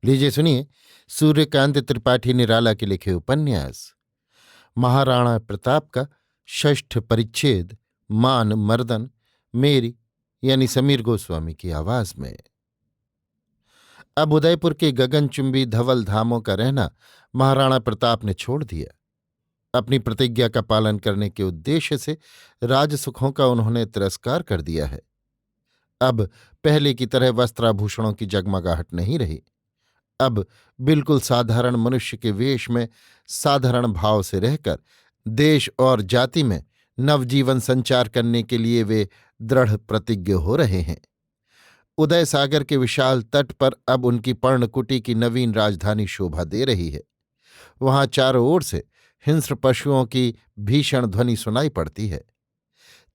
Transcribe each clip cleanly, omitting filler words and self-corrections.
लीजिए सुनिए सूर्यकांत त्रिपाठी निराला के लिखे उपन्यास महाराणा प्रताप का षष्ठ परिच्छेद मान मर्दन, मेरी यानी समीर गोस्वामी की आवाज में। अब उदयपुर के गगनचुंबी धवल धामों का रहना महाराणा प्रताप ने छोड़ दिया। अपनी प्रतिज्ञा का पालन करने के उद्देश्य से राजसुखों का उन्होंने तिरस्कार कर दिया है। अब पहले की तरह वस्त्राभूषणों की जगमगाहट नहीं रही। अब बिल्कुल साधारण मनुष्य के वेश में साधारण भाव से रहकर देश और जाति में नवजीवन संचार करने के लिए वे दृढ़ प्रतिज्ञ हो रहे हैं। उदय सागर के विशाल तट पर अब उनकी पर्णकुटी की नवीन राजधानी शोभा दे रही है। वहां चारों ओर से हिंस्र पशुओं की भीषण ध्वनि सुनाई पड़ती है।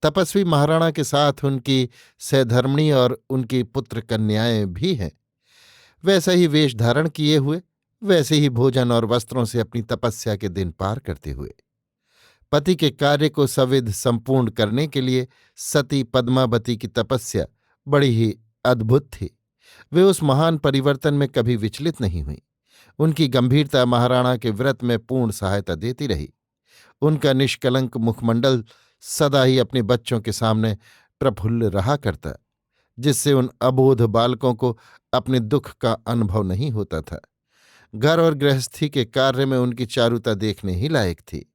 तपस्वी महाराणा के साथ उनकी सहधर्मिणी और उनकी पुत्र कन्याएं भी हैं। वैसा ही वेश धारण किए हुए, वैसे ही भोजन और वस्त्रों से अपनी तपस्या के दिन पार करते हुए पति के कार्य को सविध संपूर्ण करने के लिए सती पद्मावती की तपस्या बड़ी ही अद्भुत थी। वे उस महान परिवर्तन में कभी विचलित नहीं हुई। उनकी गंभीरता महाराणा के व्रत में पूर्ण सहायता देती रही। उनका निष्कलंक मुखमंडल सदा ही अपने बच्चों के सामने प्रफुल्ल रहा करता, जिससे उन अबोध बालकों को अपने दुख का अनुभव नहीं होता था। घर और गृहस्थी के कार्य में उनकी चारुता देखने ही लायक थी।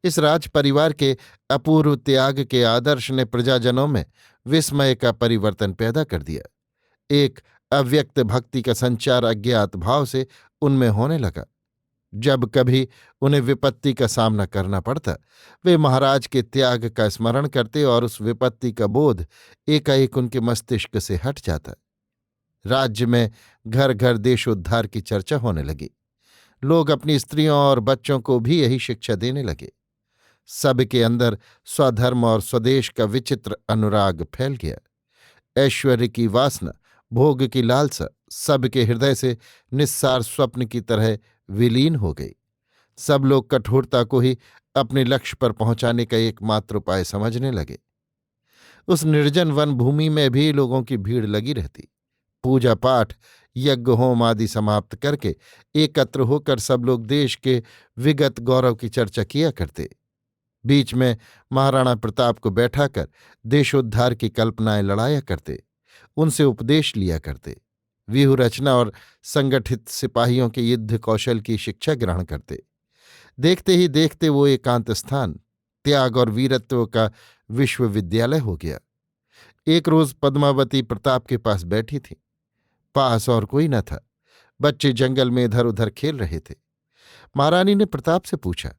इस राज परिवार के अपूर्व त्याग के आदर्श ने प्रजाजनों में विस्मय का परिवर्तन पैदा कर दिया। एक अव्यक्त भक्ति का संचार अज्ञात भाव से उनमें होने लगा। जब कभी उन्हें विपत्ति का सामना करना पड़ता, वे महाराज के त्याग का स्मरण करते और उस विपत्ति का बोध एकाएक उनके मस्तिष्क से हट जाता। राज्य में घर घर देशोद्धार की चर्चा होने लगी। लोग अपनी स्त्रियों और बच्चों को भी यही शिक्षा देने लगे। सबके अंदर स्वधर्म और स्वदेश का विचित्र अनुराग फैल गया। ऐश्वर्य की वासना, भोग की लालसा सबके हृदय से निस्सार स्वप्न की तरह विलीन हो गई। सब लोग कठोरता को ही अपने लक्ष्य पर पहुंचाने का एकमात्र उपाय समझने लगे। उस निर्जन वन भूमि में भी लोगों की भीड़ लगी रहती। पूजा पाठ, यज्ञ होम आदि समाप्त करके एकत्र होकर सब लोग देश के विगत गौरव की चर्चा किया करते। बीच में महाराणा प्रताप को बैठाकर देशोद्धार की कल्पनाएं लड़ाया करते, उनसे उपदेश लिया करते। व्यूह रचना और संगठित सिपाहियों के युद्ध कौशल की शिक्षा ग्रहण करते। देखते ही देखते वो एकांत स्थान त्याग और वीरत्व का विश्वविद्यालय हो गया। एक रोज पद्मावती प्रताप के पास बैठी थी। पास और कोई न था। बच्चे जंगल में इधर उधर खेल रहे थे। महारानी ने प्रताप से पूछा,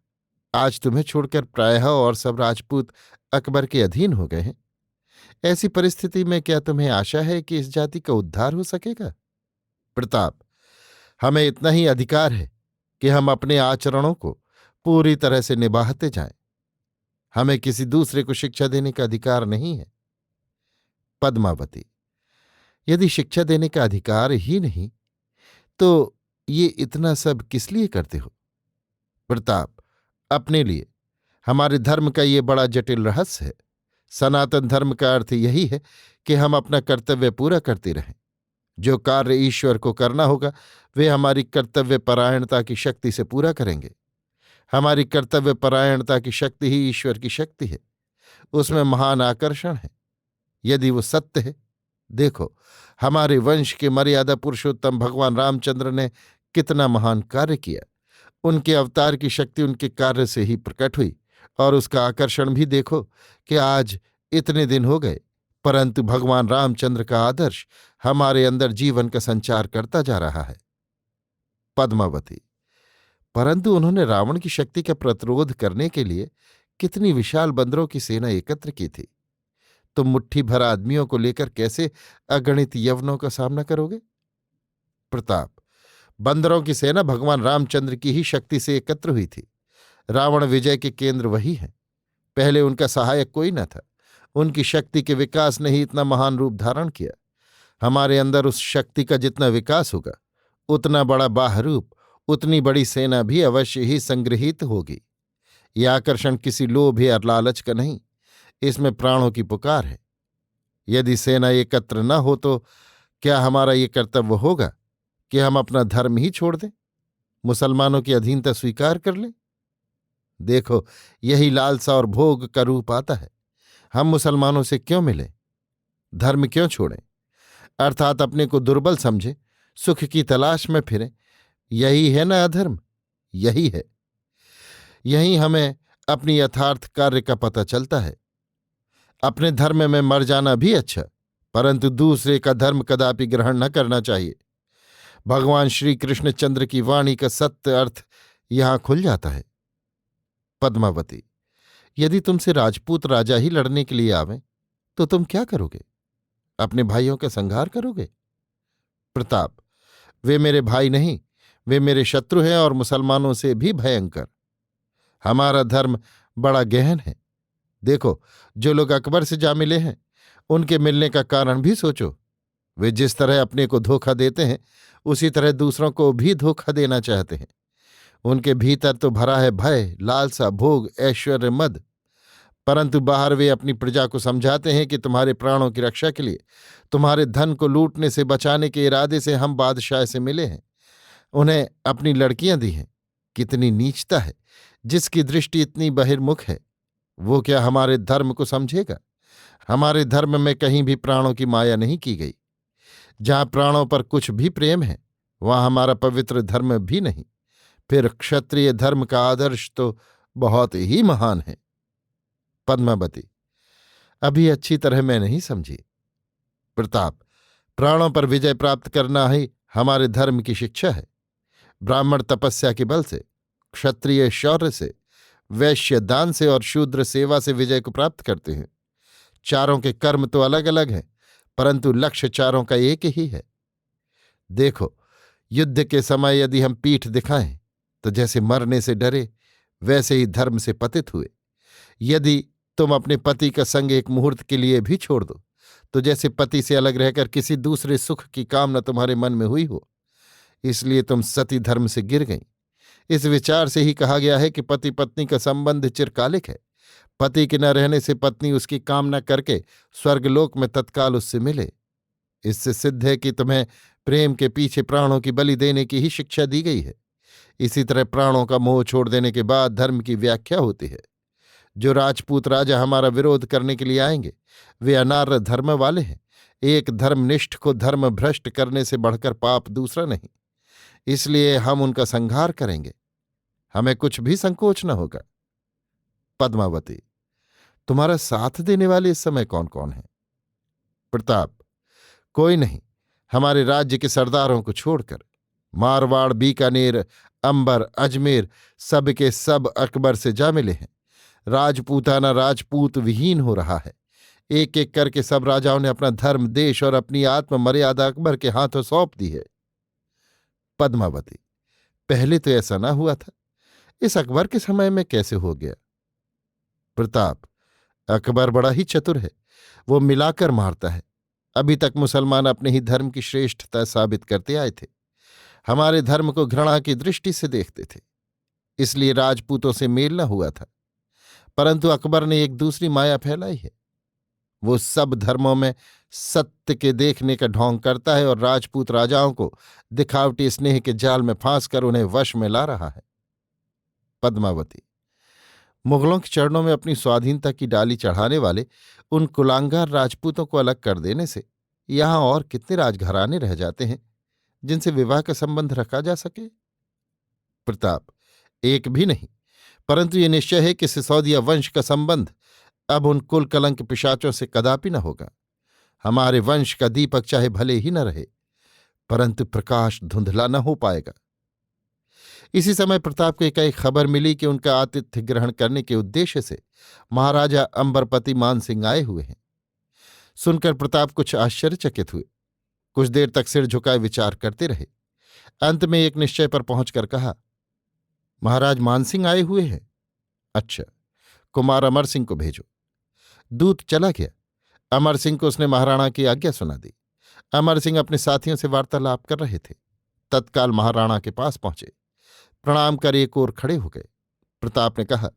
आज तुम्हें छोड़कर प्रायः और सब राजपूत अकबर के अधीन हो गए हैं। ऐसी परिस्थिति में क्या तुम्हें आशा है कि इस जाति का उद्धार हो सकेगा? प्रताप, हमें इतना ही अधिकार है कि हम अपने आचरणों को पूरी तरह से निभाते जाएं। हमें किसी दूसरे को शिक्षा देने का अधिकार नहीं है। पद्मावती, यदि शिक्षा देने का अधिकार ही नहीं तो ये इतना सब किस लिए करते हो? प्रताप, अपने लिए। हमारे धर्म का ये बड़ा जटिल रहस्य है। सनातन धर्म का अर्थ यही है कि हम अपना कर्तव्य पूरा करते रहें। जो कार्य ईश्वर को करना होगा वे हमारी कर्तव्य परायणता की शक्ति से पूरा करेंगे। हमारी कर्तव्य परायणता की शक्ति ही ईश्वर की शक्ति है। उसमें महान आकर्षण है। यदि वो सत्य है, देखो हमारे वंश के मर्यादा पुरुषोत्तम भगवान रामचंद्र ने कितना महान कार्य किया। उनके अवतार की शक्ति उनके कार्य से ही प्रकट हुई, और उसका आकर्षण भी देखो कि आज इतने दिन हो गए, परंतु भगवान रामचंद्र का आदर्श हमारे अंदर जीवन का संचार करता जा रहा है। पद्मावती, परंतु उन्होंने रावण की शक्ति का प्रतिरोध करने के लिए कितनी विशाल बंदरों की सेना एकत्र की थी। तुम मुट्ठी भर आदमियों को लेकर कैसे अगणित यवनों का सामना करोगे? प्रताप, बंदरों की सेना भगवान रामचंद्र की ही शक्ति से एकत्र हुई थी। रावण विजय के केंद्र वही हैं। पहले उनका सहायक कोई न था। उनकी शक्ति के विकास ने ही इतना महान रूप धारण किया। हमारे अंदर उस शक्ति का जितना विकास होगा, उतना बड़ा बाहरूप, उतनी बड़ी सेना भी अवश्य ही संगृहीत होगी। यह आकर्षण किसी लोभ या लालच का नहीं, इसमें प्राणों की पुकार है। यदि सेना एकत्र न हो तो क्या हमारा ये कर्तव्य होगा कि हम अपना धर्म ही छोड़ दें, मुसलमानों की अधीनता स्वीकार कर लें? देखो, यही लालसा और भोग का रूप आता है। हम मुसलमानों से क्यों मिलें, धर्म क्यों छोड़ें, अर्थात अपने को दुर्बल समझें, सुख की तलाश में फिरें? यही है ना अधर्म? यही है। यही हमें अपनी यथार्थ कार्य का पता चलता है। अपने धर्म में मर जाना भी अच्छा, परंतु दूसरे का धर्म कदापि ग्रहण न करना चाहिए। भगवान श्री कृष्णचंद्र की वाणी का सत्य अर्थ यहां खुल जाता है। पद्मावती, यदि तुमसे राजपूत राजा ही लड़ने के लिए आवें तो तुम क्या करोगे? अपने भाइयों का संहार करोगे? प्रताप, वे मेरे भाई नहीं, वे मेरे शत्रु हैं और मुसलमानों से भी भयंकर। हमारा धर्म बड़ा गहन है। देखो, जो लोग अकबर से जा मिले हैं, उनके मिलने का कारण भी सोचो। वे जिस तरह अपने को धोखा देते हैं, उसी तरह दूसरों को भी धोखा देना चाहते हैं। उनके भीतर तो भरा है भय, लालसा, भोग, ऐश्वर्य, मद, परंतु बाहर वे अपनी प्रजा को समझाते हैं कि तुम्हारे प्राणों की रक्षा के लिए, तुम्हारे धन को लूटने से बचाने के इरादे से हम बादशाह से मिले हैं, उन्हें अपनी लड़कियां दी हैं। कितनी नीचता है! जिसकी दृष्टि इतनी बहिर्मुख है, वो क्या हमारे धर्म को समझेगा? हमारे धर्म में कहीं भी प्राणों की माया नहीं की गई। जहां प्राणों पर कुछ भी प्रेम है, वहां हमारा पवित्र धर्म भी नहीं। फिर क्षत्रिय धर्म का आदर्श तो बहुत ही महान है। पद्मावती, अभी अच्छी तरह मैं नहीं समझी। प्रताप, प्राणों पर विजय प्राप्त करना ही हमारे धर्म की शिक्षा है। ब्राह्मण तपस्या के बल से, क्षत्रिय शौर्य से, वैश्य दान से और शूद्र सेवा से विजय को प्राप्त करते हैं। चारों के कर्म तो अलग अलग हैं, परंतु लक्ष्य चारों का एक ही है। देखो, युद्ध के समय यदि हम पीठ दिखाएं तो जैसे मरने से डरे, वैसे ही धर्म से पतित हुए। यदि तुम अपने पति का संग एक मुहूर्त के लिए भी छोड़ दो, तो जैसे पति से अलग रहकर किसी दूसरे सुख की कामना तुम्हारे मन में हुई हो। इसलिए तुम सती धर्म से गिर गईं। इस विचार से ही कहा गया है कि पति पत्नी का संबंध चिरकालिक है। पति के न रहने से पत्नी उसकी कामना करके स्वर्गलोक में तत्काल उससे मिले। इससे सिद्ध है कि तुम्हें प्रेम के पीछे प्राणों की बलि देने की ही शिक्षा दी गई है। इसी तरह प्राणों का मोह छोड़ देने के बाद धर्म की व्याख्या होती है। जो राजपूत राजा हमारा विरोध करने के लिए आएंगे, वे अनार्य धर्म वाले हैं। एक धर्मनिष्ठ को धर्म भ्रष्ट करने से बढ़कर पाप दूसरा नहीं। इसलिए हम उनका संहार करेंगे। हमें कुछ भी संकोच न होगा। पद्मावती, तुम्हारा साथ देने वाले इस समय कौन कौन है? प्रताप, कोई नहीं, हमारे राज्य के सरदारों को छोड़कर। मारवाड़, बीकानेर, अंबर, अजमेर सब के सब अकबर से जा मिले हैं। राजपूताना राजपूत विहीन हो रहा है। एक एक करके सब राजाओं ने अपना धर्म, देश और अपनी आत्म मर्यादा अकबर के हाथों सौंप दी है। पद्मावती, पहले तो ऐसा ना हुआ था, इस अकबर के समय में कैसे हो गया? प्रताप, अकबर बड़ा ही चतुर है, वो मिलाकर मारता है। अभी तक मुसलमान अपने ही धर्म की श्रेष्ठता साबित करते आए थे। हमारे धर्म को घृणा की दृष्टि से देखते थे, इसलिए राजपूतों से मेल न हुआ था। परंतु अकबर ने एक दूसरी माया फैलाई है। वो सब धर्मों में सत्य के देखने का ढोंग करता है और राजपूत राजाओं को दिखावटी स्नेह के जाल में फांसकर उन्हें वश में ला रहा है। पद्मावती, मुगलों के चरणों में अपनी स्वाधीनता की डाली चढ़ाने वाले उन कुलांगार राजपूतों को अलग कर देने से यहां और कितने राजघराने रह जाते हैं जिनसे विवाह का संबंध रखा जा सके? प्रताप, एक भी नहीं, परंतु ये निश्चय है कि सिसोदिया वंश का संबंध अब उन कुल कलंक पिशाचों से कदापि न होगा। हमारे वंश का दीपक चाहे भले ही न रहे, परंतु प्रकाश धुंधला न हो पाएगा। इसी समय प्रताप को एकाएक खबर मिली कि उनका आतिथ्य ग्रहण करने के उद्देश्य से महाराजा अंबरपति मानसिंह आए हुए हैं। सुनकर प्रताप कुछ आश्चर्यचकित हुए। कुछ देर तक सिर झुकाए विचार करते रहे। अंत में एक निश्चय पर पहुंचकर कहा, महाराज मानसिंह आए हुए हैं? अच्छा, कुमार अमर सिंह को भेजो। दूत चला गया। अमर सिंह को उसने महाराणा की आज्ञा सुना दी। अमर सिंह अपने साथियों से वार्तालाप कर रहे थे। तत्काल महाराणा के पास पहुंचे, प्रणाम कर एक ओर खड़े हो गए। प्रताप ने कहा,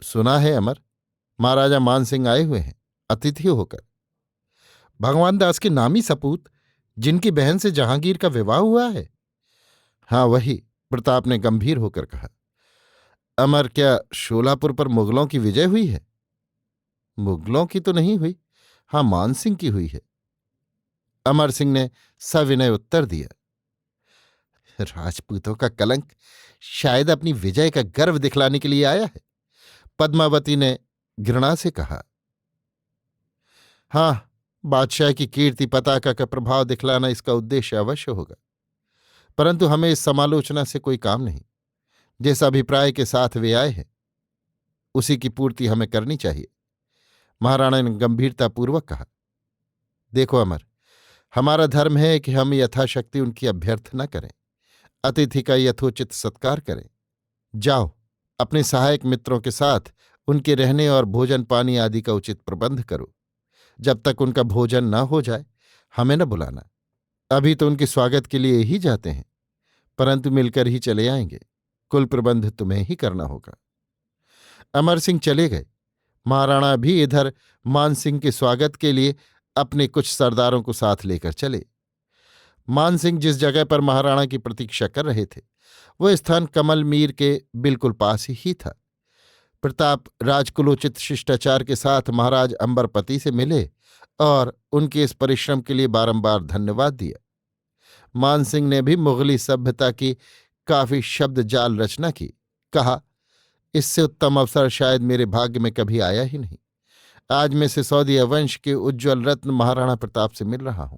सुना है अमर, महाराजा मानसिंह आए हुए हैं अतिथि होकर। भगवान दास के नामी सपूत, जिनकी बहन से जहांगीर का विवाह हुआ है? हाँ वही, प्रताप ने गंभीर होकर कहा। अमर, क्या शोलापुर पर मुगलों की विजय हुई है? मुगलों की तो नहीं हुई, हाँ मानसिंह की हुई है, अमर सिंह ने सविनय उत्तर दिया। राजपूतों का कलंक शायद अपनी विजय का गर्व दिखलाने के लिए आया है, पद्मावती ने घृणा से कहा। हाँ, बादशाह की कीर्ति पताका का प्रभाव दिखलाना इसका उद्देश्य अवश्य होगा, परंतु हमें इस समालोचना से कोई काम नहीं। जिस अभिप्राय के साथ वे आए हैं उसी की पूर्ति हमें करनी चाहिए। महाराणा ने गंभीरतापूर्वक कहा। देखो अमर, हमारा धर्म है कि हम यथाशक्ति उनकी अभ्यर्थना करें, अतिथि का यथोचित सत्कार करें। जाओ, अपने सहायक मित्रों के साथ उनके रहने और भोजन पानी आदि का उचित प्रबंध करो। जब तक उनका भोजन न हो जाए हमें न बुलाना। अभी तो उनके स्वागत के लिए ही जाते हैं, परंतु मिलकर ही चले आएंगे। कुल प्रबंध तुम्हें ही करना होगा। अमर सिंह चले गए। महाराणा भी इधर मानसिंह के स्वागत के लिए अपने कुछ सरदारों को साथ लेकर चले। मानसिंह जिस जगह पर महाराणा की प्रतीक्षा कर रहे थे वह स्थान कमल मीर के बिल्कुल पास ही था। प्रताप राजकुलोचित शिष्टाचार के साथ महाराज अंबरपति से मिले और उनके इस परिश्रम के लिए बारंबार धन्यवाद दिया। मानसिंह ने भी मुगली सभ्यता की काफी शब्द जाल रचना की। कहा, इससे उत्तम अवसर शायद मेरे भाग्य में कभी आया ही नहीं। आज मैं सिसोदिया वंश के उज्ज्वल रत्न महाराणा प्रताप से मिल रहा हूं।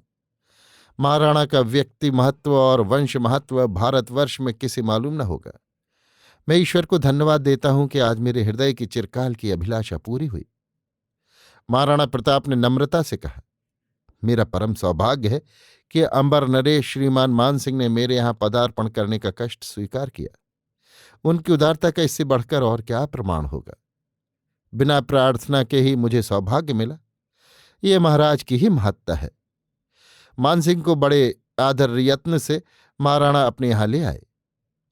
महाराणा का व्यक्ति महत्व और वंश महत्व भारतवर्ष में किसे मालूम न होगा। मैं ईश्वर को धन्यवाद देता हूं कि आज मेरे हृदय की चिरकाल की अभिलाषा पूरी हुई। महाराणा प्रताप ने नम्रता से कहा, मेरा परम सौभाग्य है कि अंबर नरेश श्रीमान मानसिंह ने मेरे यहां पदार्पण करने का कष्ट स्वीकार किया। उनकी उदारता का इससे बढ़कर और क्या प्रमाण होगा। बिना प्रार्थना के ही मुझे सौभाग्य मिला। ये महाराज की ही महत्ता है। मानसिंह को बड़े आदर यत्न से महाराणा अपने यहां ले आए।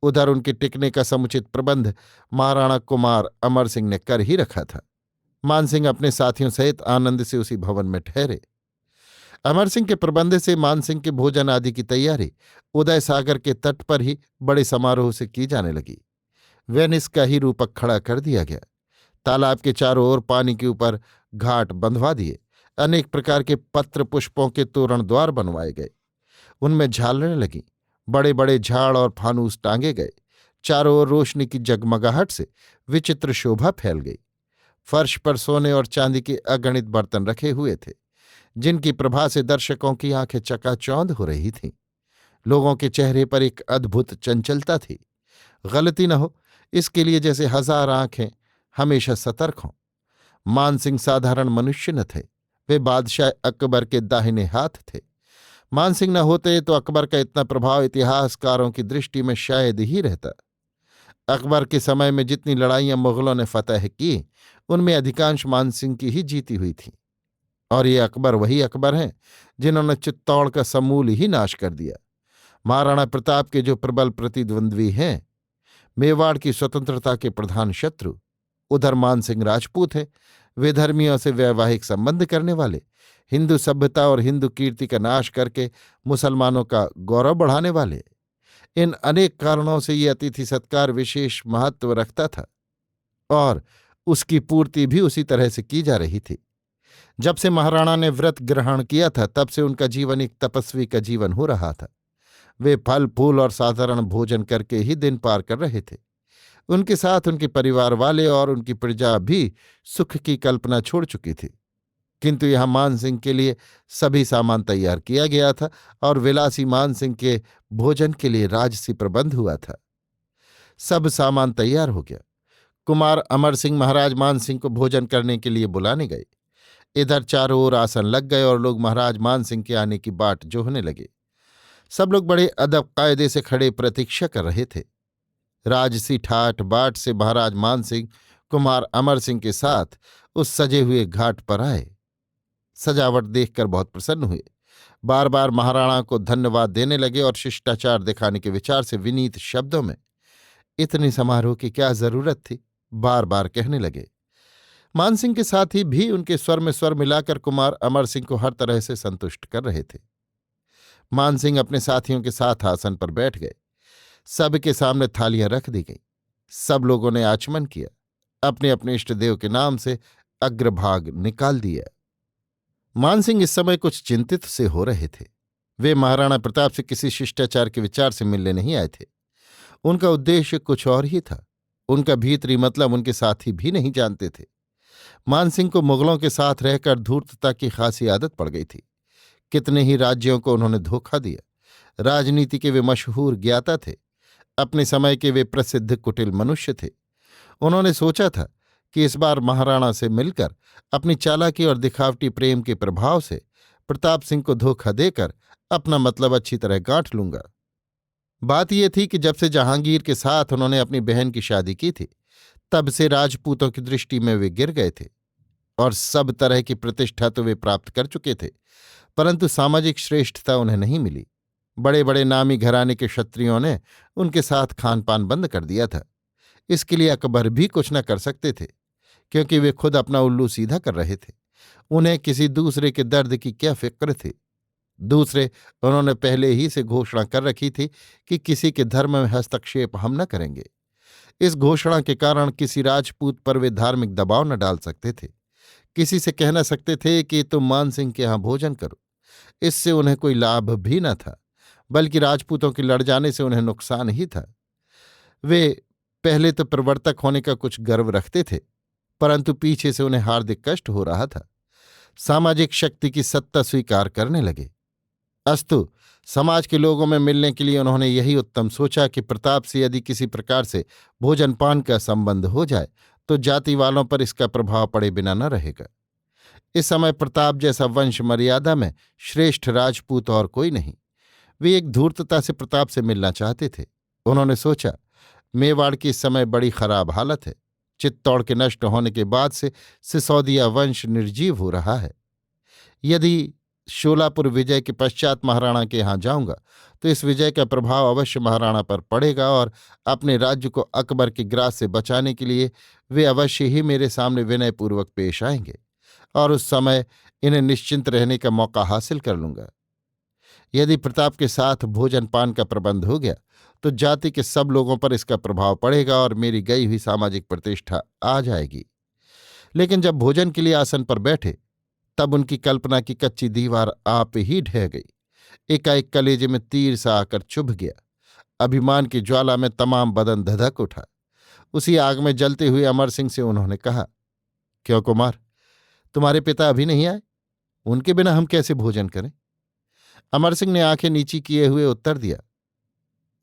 उधर उनके टिकने का समुचित प्रबंध महाराणा कुमार अमर सिंह ने कर ही रखा था। मानसिंह अपने साथियों सहित आनंद से उसी भवन में ठहरे। अमर सिंह के प्रबंध से मानसिंह के भोजन आदि की तैयारी उदय सागर के तट पर ही बड़े समारोह से की जाने लगी। वेनिस का ही रूपक खड़ा कर दिया गया। तालाब के चारों ओर पानी के ऊपर घाट बंधवा दिए। अनेक प्रकार के पत्र पुष्पों के तोरण द्वार बनवाए गए। उनमें झालरें लगीं। बड़े बड़े झाड़ और फानूस टांगे गए। चारों ओर रोशनी की जगमगाहट से विचित्र शोभा फैल गई। फर्श पर सोने और चांदी के अगणित बर्तन रखे हुए थे, जिनकी प्रभा से दर्शकों की आंखें चकाचौंध हो रही थीं। लोगों के चेहरे पर एक अद्भुत चंचलता थी। गलती न हो इसके लिए जैसे 1000 आंखें हमेशा सतर्क हों। मानसिंह साधारण मनुष्य न थे, वे बादशाह अकबर के दाहिने हाथ थे। मानसिंह न होते तो अकबर का इतना प्रभाव इतिहासकारों की दृष्टि में शायद ही रहता। अकबर के समय में जितनी लड़ाइयां मुगलों ने फतह की उनमें अधिकांश मानसिंह की ही जीती हुई थी। और ये अकबर वही अकबर हैं जिन्होंने चित्तौड़ का समूल ही नाश कर दिया। महाराणा प्रताप के जो प्रबल प्रतिद्वंद्वी हैं, मेवाड़ की स्वतंत्रता के प्रधान शत्रु, उधर मानसिंह राजपूत हैं, वे धर्मियों से वैवाहिक संबंध करने वाले, हिंदू सभ्यता और हिंदू कीर्ति का नाश करके मुसलमानों का गौरव बढ़ाने वाले। इन अनेक कारणों से ये अतिथि सत्कार विशेष महत्व रखता था और उसकी पूर्ति भी उसी तरह से की जा रही थी। जब से महाराणा ने व्रत ग्रहण किया था तब से उनका जीवन एक तपस्वी का जीवन हो रहा था। वे फल फूल और साधारण भोजन करके ही दिन पार कर रहे थे। उनके साथ उनके परिवार वाले और उनकी प्रजा भी सुख की कल्पना छोड़ चुकी थी। किंतु यहां मानसिंह के लिए सभी सामान तैयार किया गया था और विलासी मानसिंह के भोजन के लिए राजसी प्रबंध हुआ था। सब सामान तैयार हो गया। कुमार अमर सिंह महाराज मानसिंह को भोजन करने के लिए बुलाने गए। इधर चारों ओर आसन लग गए और लोग महाराज मानसिंह के आने की बाट जोहने लगे। सब लोग बड़े अदब कायदे से खड़े प्रतीक्षा कर रहे थे। राजसी ठाठ बाट से महाराज मानसिंह कुमार अमर सिंह के साथ उस सजे हुए घाट पर आए। सजावट देखकर बहुत प्रसन्न हुए। बार बार महाराणा को धन्यवाद देने लगे और शिष्टाचार दिखाने के विचार से विनीत शब्दों में इतने समारोह की क्या जरूरत थी बार बार कहने लगे। मानसिंह के साथी भी उनके स्वर में स्वर मिलाकर कुमार अमर सिंह को हर तरह से संतुष्ट कर रहे थे। मानसिंह अपने साथियों के साथ आसन पर बैठ गए। सबके सामने थालियां रख दी गई। सब लोगों ने आचमन किया, अपने अपने इष्ट देव के नाम से अग्रभाग निकाल दिया। मानसिंह इस समय कुछ चिंतित से हो रहे थे। वे महाराणा प्रताप से किसी शिष्टाचार के विचार से मिलने नहीं आए थे। उनका उद्देश्य कुछ और ही था। उनका भीतरी मतलब उनके साथी भी नहीं जानते थे। मानसिंह को मुगलों के साथ रहकर धूर्तता की खासी आदत पड़ गई थी। कितने ही राज्यों को उन्होंने धोखा दिया। राजनीति के वे मशहूर ज्ञाता थे। अपने समय के वे प्रसिद्ध कुटिल मनुष्य थे। उन्होंने सोचा था कि इस बार महाराणा से मिलकर अपनी चालाकी और दिखावटी प्रेम के प्रभाव से प्रताप सिंह को धोखा देकर अपना मतलब अच्छी तरह गांठ लूंगा। बात यह थी कि जब से जहांगीर के साथ उन्होंने अपनी बहन की शादी की थी, तब से राजपूतों की दृष्टि में वे गिर गए थे और सब तरह की प्रतिष्ठा तो वे प्राप्त कर चुके थे, परंतु सामाजिक श्रेष्ठता उन्हें नहीं मिली। बड़े बड़े नामी घराने के क्षत्रियों ने उनके साथ खान पान बंद कर दिया था। इसके लिए अकबर भी कुछ न कर सकते थे, क्योंकि वे खुद अपना उल्लू सीधा कर रहे थे। उन्हें किसी दूसरे के दर्द की क्या फिक्र थी। दूसरे, उन्होंने पहले ही से घोषणा कर रखी थी कि किसी के धर्म में हस्तक्षेप हम न करेंगे। इस घोषणा के कारण किसी राजपूत पर वे धार्मिक दबाव न डाल सकते थे। किसी से कह न सकते थे कि तुम मानसिंह के यहां भोजन करो। इससे उन्हें कोई लाभ भी न था, बल्कि राजपूतों के लड़ जाने से उन्हें नुकसान ही था। वे पहले तो प्रवर्तक होने का कुछ गर्व रखते थे, परंतु पीछे से उन्हें हार्दिक कष्ट हो रहा था। सामाजिक शक्ति की सत्ता स्वीकार करने लगे। अस्तु, समाज के लोगों में मिलने के लिए उन्होंने यही उत्तम सोचा कि प्रताप से यदि किसी प्रकार से भोजन पान का संबंध हो जाए तो जाति वालों पर इसका प्रभाव पड़े बिना न रहेगा। इस समय प्रताप जैसा वंश मर्यादा में श्रेष्ठ राजपूत और कोई नहीं। वे एक धूर्तता से प्रताप से मिलना चाहते थे। उन्होंने सोचा, मेवाड़ की इस समय बड़ी खराब हालत है। चित्तौड़ के नष्ट होने के बाद से सिसोदिया वंश निर्जीव हो रहा है। यदि शोलापुर विजय के पश्चात महाराणा के यहां जाऊंगा तो इस विजय का प्रभाव अवश्य महाराणा पर पड़ेगा और अपने राज्य को अकबर के ग्रास से बचाने के लिए वे अवश्य ही मेरे सामने विनयपूर्वक पेश आएंगे और उस समय इन्हें निश्चिंत रहने का मौका हासिल कर लूंगा। यदि प्रताप के साथ भोजन पान का प्रबंध हो गया तो जाति के सब लोगों पर इसका प्रभाव पड़ेगा और मेरी गई हुई सामाजिक प्रतिष्ठा आ जाएगी। लेकिन जब भोजन के लिए आसन पर बैठे तब उनकी कल्पना की कच्ची दीवार आप ही ढह गई। एकाएक कलेजे में तीर सा आकर चुभ गया। अभिमान की ज्वाला में तमाम बदन धधक उठा। उसी आग में जलते हुए अमर सिंह से उन्होंने कहा, क्यों कुमार, तुम्हारे पिता अभी नहीं आए? उनके बिना हम कैसे भोजन करें? अमर सिंह ने आंखें नीची किए हुए उत्तर दिया,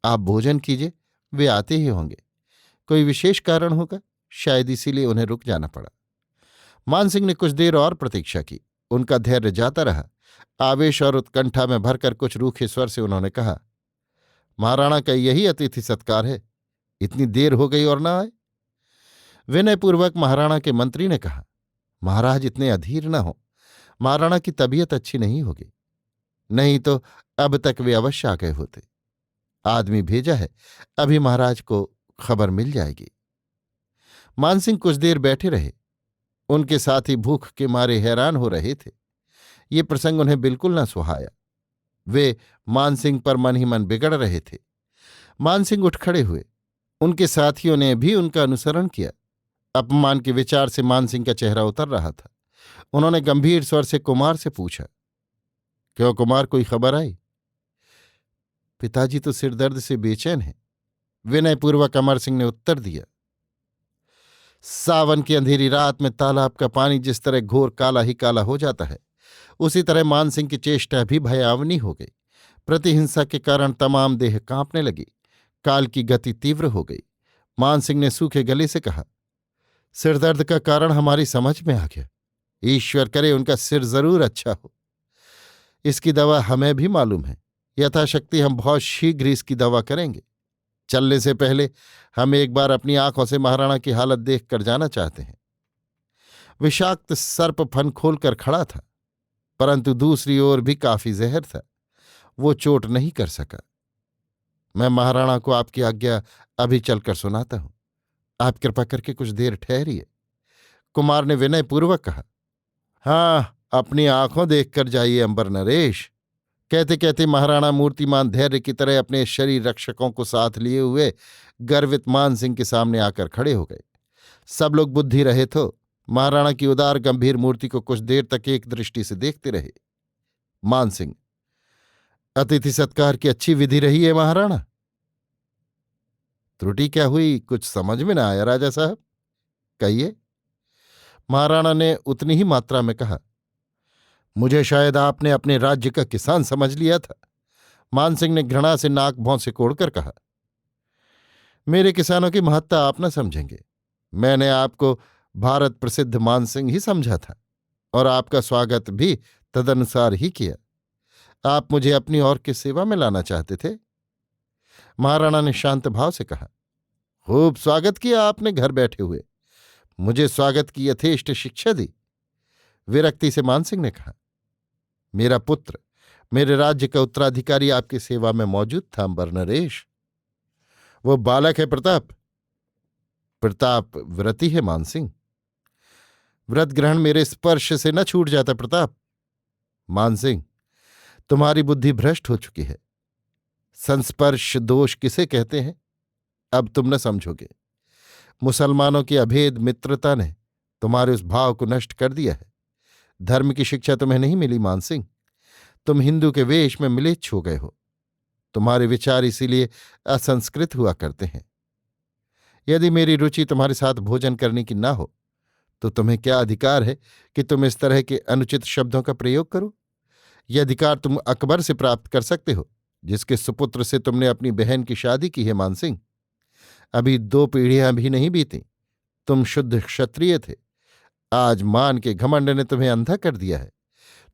आप भोजन कीजिए, वे आते ही होंगे। कोई विशेष कारण होगा, शायद इसीलिए उन्हें रुक जाना पड़ा। मानसिंह ने कुछ देर और प्रतीक्षा की। उनका धैर्य जाता रहा। आवेश और उत्कंठा में भरकर कुछ रूखे स्वर से उन्होंने कहा, महाराणा का यही अतिथि सत्कार है? इतनी देर हो गई और ना आए? विनयपूर्वक महाराणा के मंत्री ने कहा, महाराज इतने अधीर न हो। महाराणा की तबीयत अच्छी नहीं होगी, नहीं तो अब तक वे अवश्य आ गए होते। आदमी भेजा है, अभी महाराज को खबर मिल जाएगी। मानसिंह कुछ देर बैठे रहे। उनके साथी भूख के मारे हैरान हो रहे थे। ये प्रसंग उन्हें बिल्कुल न सुहाया। वे मानसिंह पर मन ही मन बिगड़ रहे थे। मानसिंह उठ खड़े हुए। उनके साथियों ने भी उनका अनुसरण किया। अपमान के विचार से मानसिंह का चेहरा उतर रहा था। उन्होंने गंभीर स्वर से कुमार से पूछा, क्यों कुमार, कोई खबर आई? पिताजी तो सिरदर्द से बेचैन हैं, विनयपूर्वक अमर सिंह ने उत्तर दिया। सावन की अंधेरी रात में तालाब का पानी जिस तरह घोर काला ही काला हो जाता है, उसी तरह मानसिंह की चेष्टा भी भयावनी हो गई। प्रतिहिंसा के कारण तमाम देह कांपने लगी। काल की गति तीव्र हो गई। मानसिंह ने सूखे गले से कहा, सिरदर्द का कारण हमारी समझ में आ गया। ईश्वर करे उनका सिर जरूर अच्छा हो। इसकी दवा हमें भी मालूम है। यथाशक्ति हम बहुत शीघ्र इसकी दवा करेंगे। चलने से पहले हम एक बार अपनी आंखों से महाराणा की हालत देख कर जाना चाहते हैं। विषाक्त सर्प फन खोलकर खड़ा था, परंतु दूसरी ओर भी काफी जहर था। वो चोट नहीं कर सका। मैं महाराणा को आपकी आज्ञा अभी चलकर सुनाता हूं। आप कृपा करके कुछ देर ठहरिए। कुमार ने विनयपूर्वक कहा, हाँ, अपनी आंखों देखकर जाइए अंबर नरेश। कहते कहते महाराणा मूर्तिमान धैर्य की तरह अपने शरीर रक्षकों को साथ लिए हुए गर्वित मानसिंह के सामने आकर खड़े हो गए। सब लोग बुद्धि रहित हो महाराणा की उदार गंभीर मूर्ति को कुछ देर तक एक दृष्टि से देखते रहे। मानसिंह, अतिथि सत्कार की अच्छी विधि रही है महाराणा। त्रुटि क्या हुई, कुछ समझ में ना आया राजा साहब, कहिए। महाराणा ने उतनी ही मात्रा में कहा, मुझे शायद आपने अपने राज्य का किसान समझ लिया था। मानसिंह ने घृणा से नाक भौं से कोड़कर कहा, मेरे किसानों की महत्ता आप न समझेंगे। मैंने आपको भारत प्रसिद्ध मानसिंह ही समझा था और आपका स्वागत भी तदनुसार ही किया। आप मुझे अपनी और किस सेवा में लाना चाहते थे? महाराणा ने शांत भाव से कहा, खूब स्वागत किया आपने घर बैठे हुए, मुझे स्वागत की यथेष्ट शिक्षा दी। विरक्ति से मानसिंह ने कहा, मेरा पुत्र, मेरे राज्य का उत्तराधिकारी आपकी सेवा में मौजूद था अंबर नरेश। वो बालक है प्रताप। प्रताप व्रती है मानसिंह। व्रत ग्रहण मेरे स्पर्श से न छूट जाता प्रताप। मानसिंह, तुम्हारी बुद्धि भ्रष्ट हो चुकी है। संस्पर्श दोष किसे कहते हैं अब तुम न समझोगे। मुसलमानों की अभेद मित्रता ने तुम्हारे उस भाव को नष्ट कर दिया है। धर्म की शिक्षा तुम्हें नहीं मिली मानसिंह। तुम हिंदू के वेश में मिलेच्छ हो गए हो। तुम्हारे विचार इसीलिए असंस्कृत हुआ करते हैं। यदि मेरी रुचि तुम्हारे साथ भोजन करने की ना हो तो तुम्हें क्या अधिकार है कि तुम इस तरह के अनुचित शब्दों का प्रयोग करो? यह अधिकार तुम अकबर से प्राप्त कर सकते हो, जिसके सुपुत्र से तुमने अपनी बहन की शादी की है मानसिंह। अभी 2 पीढ़ियां भी नहीं बीती, तुम शुद्ध क्षत्रिय थे। आज मान के घमंड ने तुम्हें अंधा कर दिया है।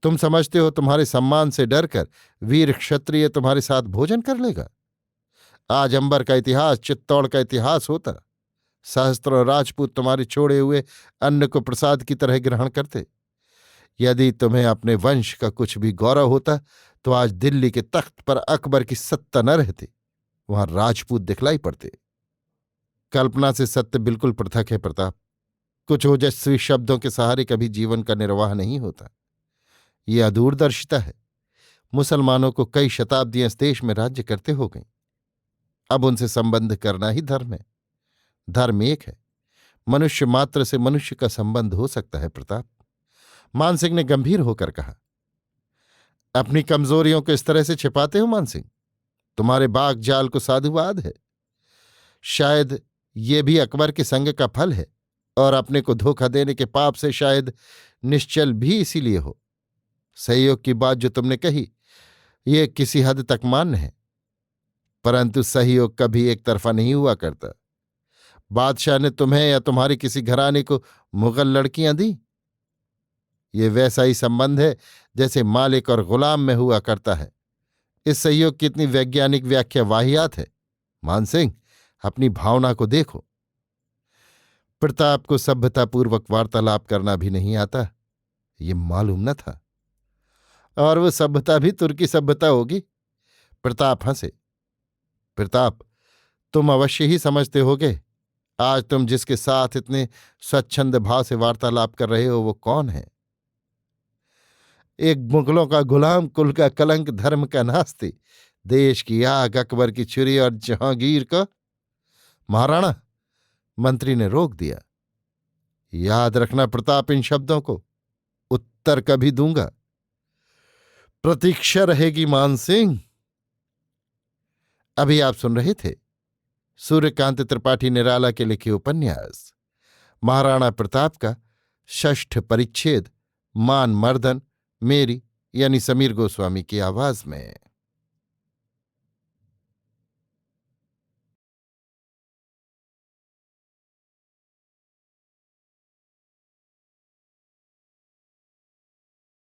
तुम समझते हो तुम्हारे सम्मान से डरकर वीर क्षत्रिय तुम्हारे साथ भोजन कर लेगा? आज अंबर का इतिहास चित्तौड़ का इतिहास होता। सहस्त्रों राजपूत तुम्हारे छोड़े हुए अन्न को प्रसाद की तरह ग्रहण करते। यदि तुम्हें अपने वंश का कुछ भी गौरव होता तो आज दिल्ली के तख्त पर अकबर की सत्ता न रहती, वहां राजपूत दिखलाई पड़ते। कल्पना से सत्य बिल्कुल पृथक है प्रताप। कुछ ओजस्वी शब्दों के सहारे कभी जीवन का निर्वाह नहीं होता। ये अदूरदर्शिता है। मुसलमानों को कई शताब्दियां इस देश में राज्य करते हो गईं। अब उनसे संबंध करना ही धर्म है। धर्म एक है, मनुष्य मात्र से मनुष्य का संबंध हो सकता है प्रताप। मानसिंह ने गंभीर होकर कहा, अपनी कमजोरियों को इस तरह से छिपाते हो मानसिंह? तुम्हारे बाग जाल को साधुवाद है। शायद ये भी अकबर के संग का फल है और अपने को धोखा देने के पाप से शायद निश्चल भी इसीलिए हो। सहयोग की बात जो तुमने कही, ये किसी हद तक मान्य है, परंतु सहयोग कभी एक तरफा नहीं हुआ करता। बादशाह ने तुम्हें या तुम्हारे किसी घराने को मुगल लड़कियां दी? ये वैसा ही संबंध है जैसे मालिक और गुलाम में हुआ करता है। इस सहयोग की इतनी वैज्ञानिक व्याख्या वाहियात है। मानसिंह, अपनी भावना को देखो। प्रताप को सभ्यतापूर्वक वार्तालाप करना भी नहीं आता, ये मालूम न था। और वो सभ्यता भी तुर्की सभ्यता होगी। प्रताप हंसे। प्रताप, तुम अवश्य ही समझते होगे आज तुम जिसके साथ इतने स्वच्छंद भाव से वार्तालाप कर रहे हो वो कौन है? एक मुगलों का गुलाम, कुल का कलंक, धर्म का नास्ती, देश की आग, अकबर की छुरी और जहांगीर का। महाराणा, मंत्री ने रोक दिया। याद रखना प्रताप इन शब्दों को, उत्तर कभी दूंगा। प्रतीक्षा रहेगी मानसिंह। अभी आप सुन रहे थे सूर्यकांत त्रिपाठी निराला के लिखे उपन्यास महाराणा प्रताप का 6ठ परिच्छेद मान मर्दन, मेरी यानी समीर गोस्वामी की आवाज में।